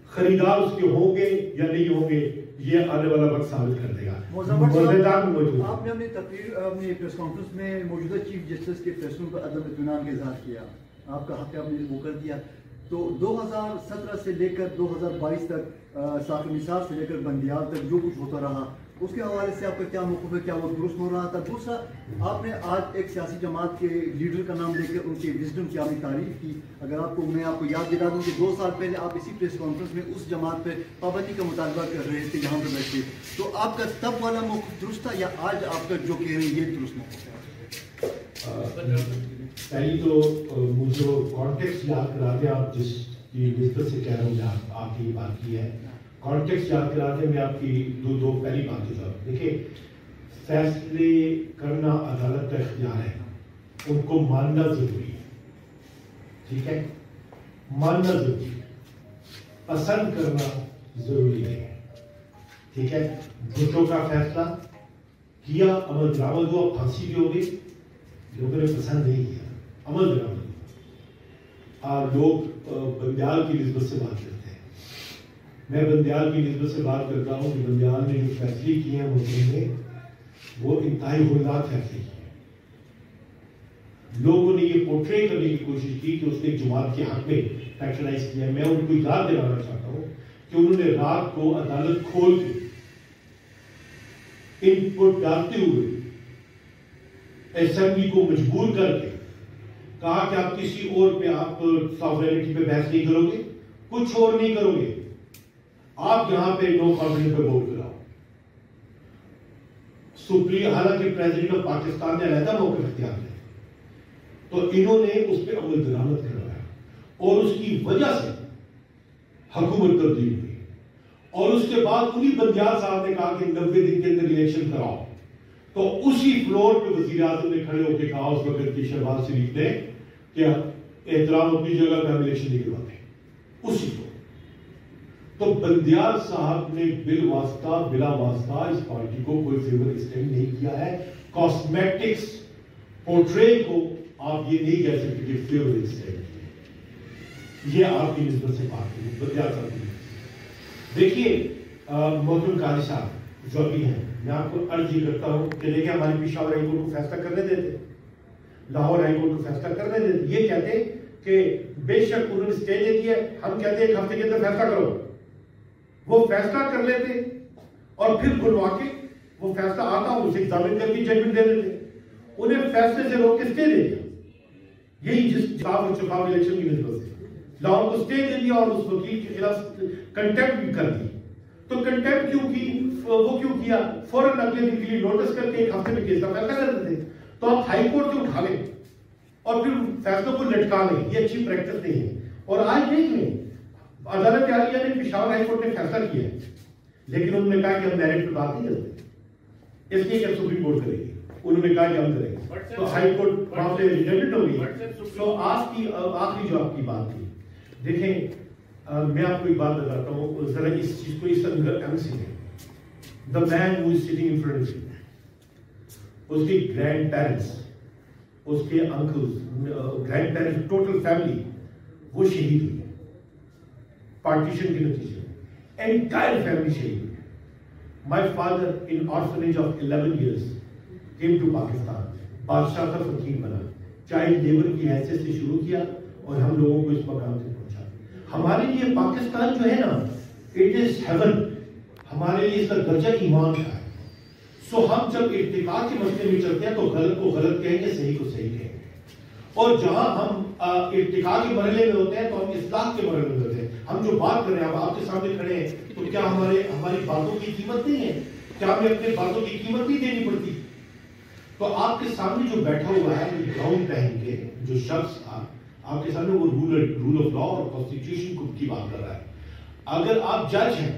خریدار اس کے ہوں گے یا نہیں ہوں گے یہ آنے والا وقت ثابت کر دے گا۔ موجودہ موجود آپ نے اپنی تقریر اپنی پریس کانفرنس میں موجودہ چیف جسٹس کے فیصلوں پر عدم اطمینان کا اظہار کیا، آپ کا حق ہے، آپ نے وہ کر دیا۔ تو 2017 سے لے کر 2022 تک ساکر نثار سے لے کر بندیال تک جو کچھ ہوتا رہا اس کے حوالے سے آپ کا کیا موقف ہے؟ کیا وہ درست ہو رہا تھا؟ دوسرا، آپ نے آج ایک سیاسی جماعت کے لیڈر کا نام لے کر ان کی وزڈم کی آپ نے تعریف کی۔ اگر میں آپ کو یاد دلا دوں کہ 2 سال پہلے آپ اسی پریس کانفرنس میں اس جماعت پہ پابندی کا مطالبہ کر رہے تھے یہاں پہ بیٹھے، تو آپ کا تب والا موقف درست تھا یا آج آپ کا جو کہہ رہے ہیں یہ درست موقف ہے؟ پہلی تو مجھے کانٹیکسٹ یاد کرا دیں، آپ جس کی نسبت سے کہہ رہا ہوں آپ کی بات کی ہے، کانٹیکسٹ یاد کرا دیں، میں آپ کی دو پہلی بات کی طرف دیکھیں، فیصلے کرنا عدالت کا اختیار ہے، ان کو ماننا ضروری ہے، ٹھیک ہے، ماننا ضروری ہے، پسند کرنا ضروری نہیں ہے، ٹھیک ہے۔ بھٹو کا فیصلہ کیا، عمل درآمد ہوا، پھانسی بھی ہو گئی، لوگوں نے پسند نہیں کیا، عمل درآمد ہوا۔ لوگ بندیال کی نسبت سے بات کرتے ہیں، میں بندیال کی نسبت سے بات کرتا ہوں کہ بندیال نے جو فیصلے کیے ہیں مسلم نے وہ انتہائی ہولناک فیصلے کیے ہیں۔ لوگوں نے یہ پورٹری کرنے کی کوشش کی کہ اس نے جماعت کے حق میں پیٹرنائز کیا۔ میں ان کو یاد دلانا چاہتا ہوں کہ انہوں نے رات کو عدالت کھول کے ان پٹ ڈالتے ہوئے اسمبلی کو مجبور کر کے کہا کہ آپ کسی اور پہ آپ ساورینٹی پہ بحث نہیں کرو گے، کچھ اور نہیں کرو گے، آپ یہاں پہ نو کانفیڈنس پہ ووٹ کراؤ۔ حالانکہ پریزیڈنٹ آف پاکستان نے علیحدہ موقف اختیار کیا، تو انہوں نے اس پہ عمل درآمد کروایا اور اس کی وجہ سے حکومت تبدیل ہوئی۔ اور اس کے بعد انہی بندیال صاحب نے کہا کہ 90 دن کے اندر الیکشن کراؤ، تو اسی فلور پہ وزیر اعظم نے کھڑے ہو کے کہا اس وقت کی شہباز شریف نے کہ احترام اپنی جگہ پہ ہم الیکشن نہیں کرواتے، اسی فلور۔ تو بندیال صاحب نے بلا واسطہ اس پارٹی کو کوئی فیور ایکسٹینڈ نہیں کیا ہے۔ کاسمیٹکس پورٹری کو آپ یہ نہیں کہہ سکتے کہ فیور ایکسٹینڈ کیا، یہ آپ کی نسبت سے بات ہے بندیال صاحب کی۔ دیکھیے محترم قاضی صاحب جو ابھی ہیں، میں آپ کو عرض یہ کرتا ہوں کہ دیکھیں ہماری پشاور ہائی کورٹ کو فیصلہ کرنے دیتے، لاہور ہائی کورٹ کو فیصلہ کرنے دیتے، یہ کہتے کہ بے شک انہوں نے اسٹے دے دیا، ہم کہتے ہیں 1 ہفتے کے اندر فیصلہ کرو، وہ فیصلہ کر لیتے اور پھر بلوا کے وہ فیصلہ آتا اسے ایگزامن کر کے ججمنٹ دے دیتے، انہیں فیصلے سے روک کے اسٹے دے دیا۔ یہی جس چاپ اور چپاپ الیکشن کی نسبت سے لاہور کو اسٹے دے دیا اور اس وکیل کے خلاف کنٹیمپٹ بھی کر دی۔ تو کنٹیمپٹ کیوں کی؟ وہ کیوں کیا؟ فوراً اگلے دن کے لیے نوٹس کر کے 1 ہفتے میں کیس کا فیصلہ کر دیتے۔ تو آپ ہائی کورٹ سے اٹھا لیں اور پھر فیصلوں کو لٹکا لیں، یہ اچھی پریکٹس نہیں ہے۔ اور آج دیکھ لیں عدالت عالیہ نے پشاور ہائی کورٹ نے فیصلہ کیا ہے، لیکن انہوں نے کہا کہ ہم میرٹ پہ بات نہیں کرتے، اس لیے کہ سپریم کورٹ کرے گی، انہوں نے کہا کہ ہم کریں گے، تو ہائی کورٹ وہاں سے ریجیکٹ ہو گئی۔ تو آپ کی آخری جو آپ کی بات تھی، دیکھیں میں آپ کو ایک بات بتاتا ہوں، ذرا اس چیز کو اس اندر ایمسی ہے۔ The man who is sitting in front of you, اس کے گرینڈ پیرنٹس، اس کے uncles, grand parents, total family وہ شہید ہوئی ہے پارٹیشن کے نتیجے میں، انٹائر فیملی شہید ہوئی ہے۔ My father in orphanage of 11 years came to Pakistan، بادشاہ کا فقیر بنا، چائلڈ لیبر کی حیثیت سے شروع کیا اور ہم لوگوں کو اس مقام سے پہنچا۔ ہمارے لیے پاکستان جو ہے نا، اٹ از ہیون، ہمارے لیے اس کا درجہ ایمان کا ہے۔ سو ہم جب ارتقاء کے مسئلے میں چلتے ہیں تو غلط کو غلط کہیں گے، صحیح کو صحیح کہیں گے، اور جہاں ہم ارتقاء کے مرحلے میں ہوتے ہیں تو ہم اصلاح کے مرحلے میں ہوتے ہیں۔ ہم جو بات کر رہے ہیں، اب آپ کے سامنے کھڑے ہیں، تو کیا ہماری باتوں کی قیمت نہیں ہے؟ کیا ہمیں اپنے باتوں کی قیمت نہیں دینی پڑتی؟ تو آپ کے سامنے جو بیٹھا ہوا ہے گراؤنڈ پہن کے جو شخص تھا آپ کے سامنے، وہ رول آف لا اور کانسٹیٹیوشن کی بات کر رہا ہے۔ اگر آپ جج ہیں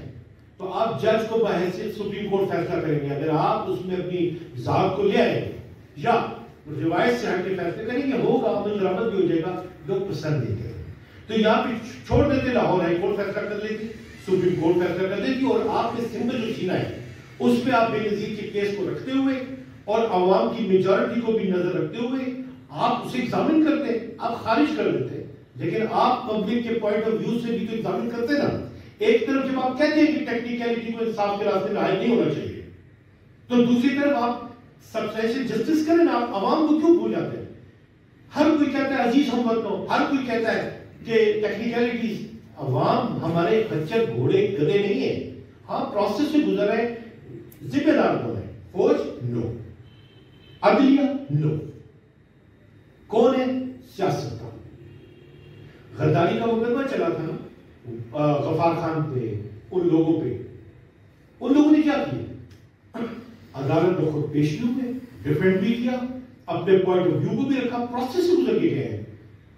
تو آپ جج کو بحیثیت سپریم کورٹ فیصلہ کریں گے، اگر آپ اس میں اپنی ذات کو لے آئیں گے یا روایت سے ہٹ کے فیصلے کریں گے، ہوگا عمل درآمد بھی ہو جائے گا، لوگ پسند نہیں کریں گے۔ تو یہاں پہ چھوڑ دیتے، لاہور ہائی کورٹ فیصلہ کر لیتی، سپریم کورٹ فیصلہ کر دیتی، اور آپ نے سمبل جو چھینا ہے اس پہ آپ بے نظیر کے کیس کو رکھتے ہوئے اور عوام کی میجورٹی کو بھی نظر رکھتے ہوئے آپ اسے ایگزامن کرتے, آپ خارج کر دیتے, لیکن آپ پبلک کے پوائنٹ آف ویو سے بھی تو ایگزامن کرتے نا. ایک طرف جب آپ کہتے ہیں کہ ٹیکنیکلٹی کو انصاف کے راستے میں عائد نہیں ہونا چاہیے, تو دوسری طرف آپ سبسٹینشیل جسٹس کریں نا. آپ عوام کو کیوں بھول جاتے ہیں؟ ہر کوئی کہتا ہے عزیز ہم وطنوں, ہر کوئی کہتا ہے کہ ٹیکنیکلٹیز. عوام ہمارے خچر گھوڑے گدے نہیں ہیں. ہاں پروسیس سے گزر رہے, ذمہ دار کون ہے؟ فوج نو, عدلیہ نو, کون ہے؟ سیاست کا. غداری کا مقدمہ چلا تھا نا غفار خان پہ, ان لوگوں پہ. ان لوگوں نے کیا کیا؟ عدالت میں خود پیش بھی ہوئے, ڈیفینڈ بھی کیا, اپنے پوائنٹ آف ویو کو بھی رکھا, پروسیس سے گزر کے گئے ہیں.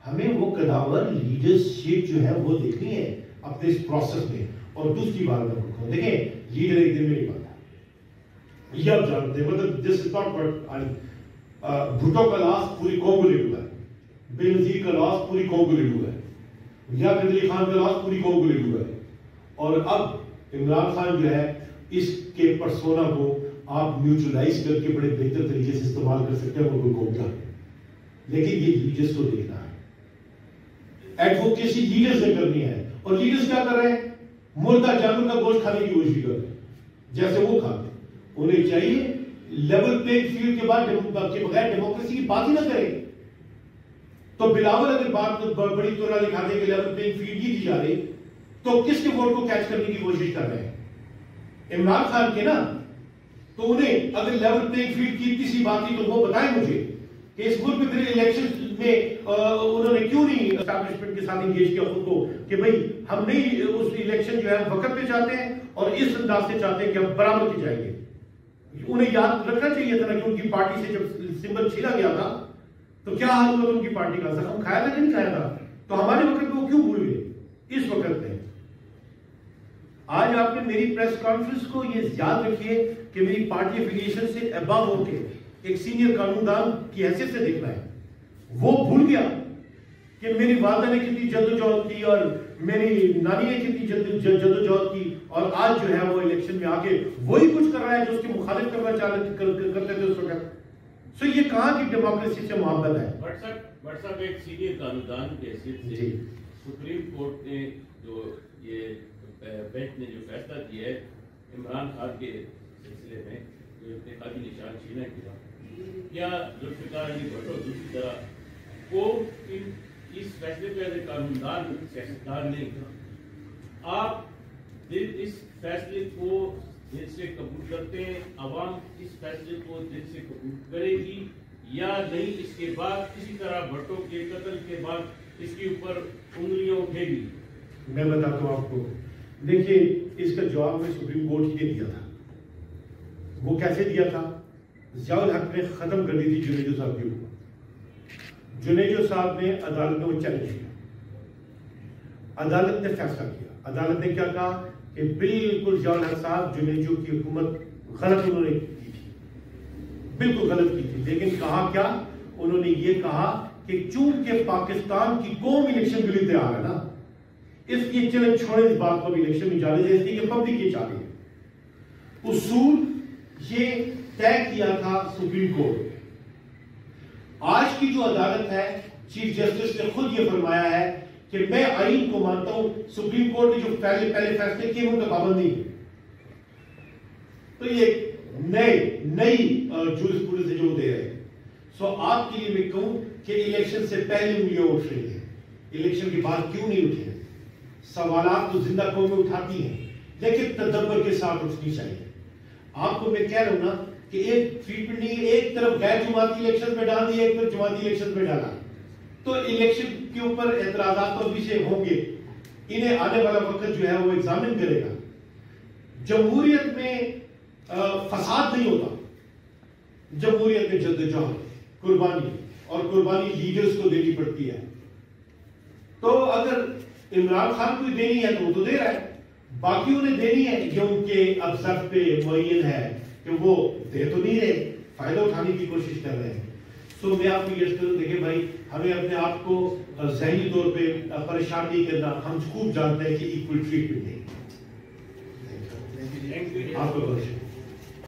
ہمیں وہ قداور لیڈرشپ جو ہے وہ دیکھنی ہے اپنے اس پروسیس میں. اور دوسری بات میں کہوں, دیکھیں لیڈر ایک دن میں نہیں بنتا, یہ آپ جانتے ہیں. مطلب دس از ناٹ بٹ بھٹو کا لاس پوری قوم کو لے ہوا ہے, بے نظیر کا لاس پوری قوم کو لے ہوا ہے, لیاقت علی خان کا لاس پوری قوم کو لے ہوا ہے. اور اب عمران خان جو ہے اس کے پرسونا کو آپ نیوٹرلائز کر کے بڑے بہتر طریقے سے استعمال کر سکتے ہیں کوئی قوم کا. لیکن یہ لیڈرز کو دیکھنا ہے, ایڈوکیسی لیڈرز نے کرنی ہے. اور لیڈرز کیا کر رہے ہیں؟ مردہ جانور کا گوشت کھانے کی کوشش کر رہے ہیں جیسے وہ کھاتے ہیں. انہیں چاہیے لیول پلینگ فیلڈ کے بعد کے بغیر ڈیموکریسی کی بات ہی نہ کریں. تو بلاول اگر بات بڑی طرح دکھاتے ہیں کہ لیول پلینگ فیلڈ ہی دی جا رہی, تو کس کے ووٹ کو کیچ کرنے کی کوشش کر رہے ہیں؟ عمران خان کے نا. تو انہیں اگر لیول پلینگ فیلڈ کی کسی بات کی تو وہ بتائیں مجھے کہ اس ملک میں پھر الیکشن میں انہوں نے کیوں نہیں اسٹیبلشمنٹ کے ساتھ انگیج کیا خود کو کہ بھئی ہم نہیں اس الیکشن جو ہے وقت پہ چاہتے ہیں اور اس انداز سے چاہتے ہیں کہ ہم برابر کی جائیں گے. انہیں یاد رکھنا چاہیے تھا کہ ان کی پارٹی سے جب سمبل چھینا گیا تھا تو کیا حال ہوا, ان کی پارٹی کا زخم کھایا تھا کہ نہیں کھایا تھا. تو ہمارے وقت میں وہ کیوں بھول گئے اس وقت میں؟ آج آپ نے میری پریس کانفرنس کو یہ یاد رکھیے کہ میری پارٹی افیلیشن سے ابو ہو کے ایک سینئر قانوندان کی حیثیت سے دیکھنا ہے. وہ بھول گیا کہ میری والدہ نے کتنی جدوجہد کی اور میری نانی نے کتنی جدوجہد کی, اور آج جو ہے وہ الیکشن میں آ کے وہی کچھ کر رہا ہے جو اس کی مخالف کرنا کرتے تھے اس وقت. سو یہ کہاں کی ڈیموکریسی سے محبت ہے؟ بٹ صاحب ایک سینئر قانوندان کی حیثیت سے سپریم کورٹ نے جو یہ بینچ نے جو فیصلہ کیا ہے عمران خان کے سلسلے میں جو انتخابی نشان چھینا کیا, کیا ذوالفقار علی بھٹو دوسری طرح وہ اس فیصلے پہ قانوندان سیاستدان نہیں تھا؟ آپ اس فیصلے کو دل سے قبول کرتے ہیں, عوام اس فیصلے کو دل سے قبول کرے گی یا نہیں؟ اس کے بعد کسی طرح بھٹو کے قتل کے بعد اس کے اوپر انگلیاں اٹھے گی؟ میں بتاتا ہوں آپ کو. دیکھیے اس کا جواب میں سپریم کورٹ ہی دیا تھا. وہ کیسے دیا تھا؟ ضیاء الحق نے ختم کر دی تھی جنیجو صاحب کی حکومت. جنیجو صاحب نے عدالت میں وہ چیلنج کیا, عدالت نے فیصلہ کیا. عدالت نے کیا کہا کہ بالکل ضیاء الحق صاحب جنیجو کی حکومت غلط انہوں نے کی تھی, بالکل غلط کی تھی. لیکن کہا کیا؟ انہوں نے یہ کہا کہ چونکہ پاکستان کی قوم الیکشن کے لیے تیار ہے نا, اس لیے چلیں چھوڑیں اس بات کو بھی الیکشن میں جانے دیں, اس لیے کہ پبلک یہ چاہ رہی ہے. اصول یہ طے کیا تھا سپریم کورٹ. آج کی جو عدالت ہے چیف جسٹس نے خود یہ فرمایا ہے کہ میں آئین کو مانتا ہوں, سپریم کورٹ نے جو پہلے فیصلے کیے ان کا پابند نہیں ہے. تو یہ نئی جورسپروڈنس سے جو دے رہے ہیں. سو آپ کے لیے میں کہوں کہ الیکشن سے پہلے انگلیاں اٹھ رہی ہیں, الیکشن کے بعد کیوں نہیں اٹھے؟ سوالات تو زندہ قومیں اٹھاتی ہیں لیکن تدبر کے ساتھ اٹھنی چاہیے. آپ کو میں کہہ رہا ہوں نا کہ ایک ٹریٹمنٹ نہیں, ایک طرف غیر جماعتی الیکشن میں ڈال دیا, ایک طرف جماعتی الیکشن میں ڈالا, تو الیکشن کے اوپر اعتراضات تو بھی سے ہوں گے. انہیں آنے والا وقت جو ہے وہ ایگزامن کرے گا. جمہوریت میں فساد نہیں ہوتا, جمہوریت میں جدوجہد, قربانی, اور قربانی لیڈرز کو دینی پڑتی ہے. تو اگر عمران خان کو دینی ہے تو وہ تو دے رہا ہے, باقیوں نے دینی ہے جو ان کے اب ضبط پہ معین ہے کہ وہ دے تو نہیں رہے, فائدہ اٹھانے کی کوشش کر رہے ہیں. سو میں آپ کو یہ کروں, دیکھیں بھائی ہمیں اپنے آپ کو ذہنی طور پہ پریشان نہیں کرنا. ہم خوب جانتے ہیں کہ ایکول ٹریٹمنٹ نہیں. آپ کو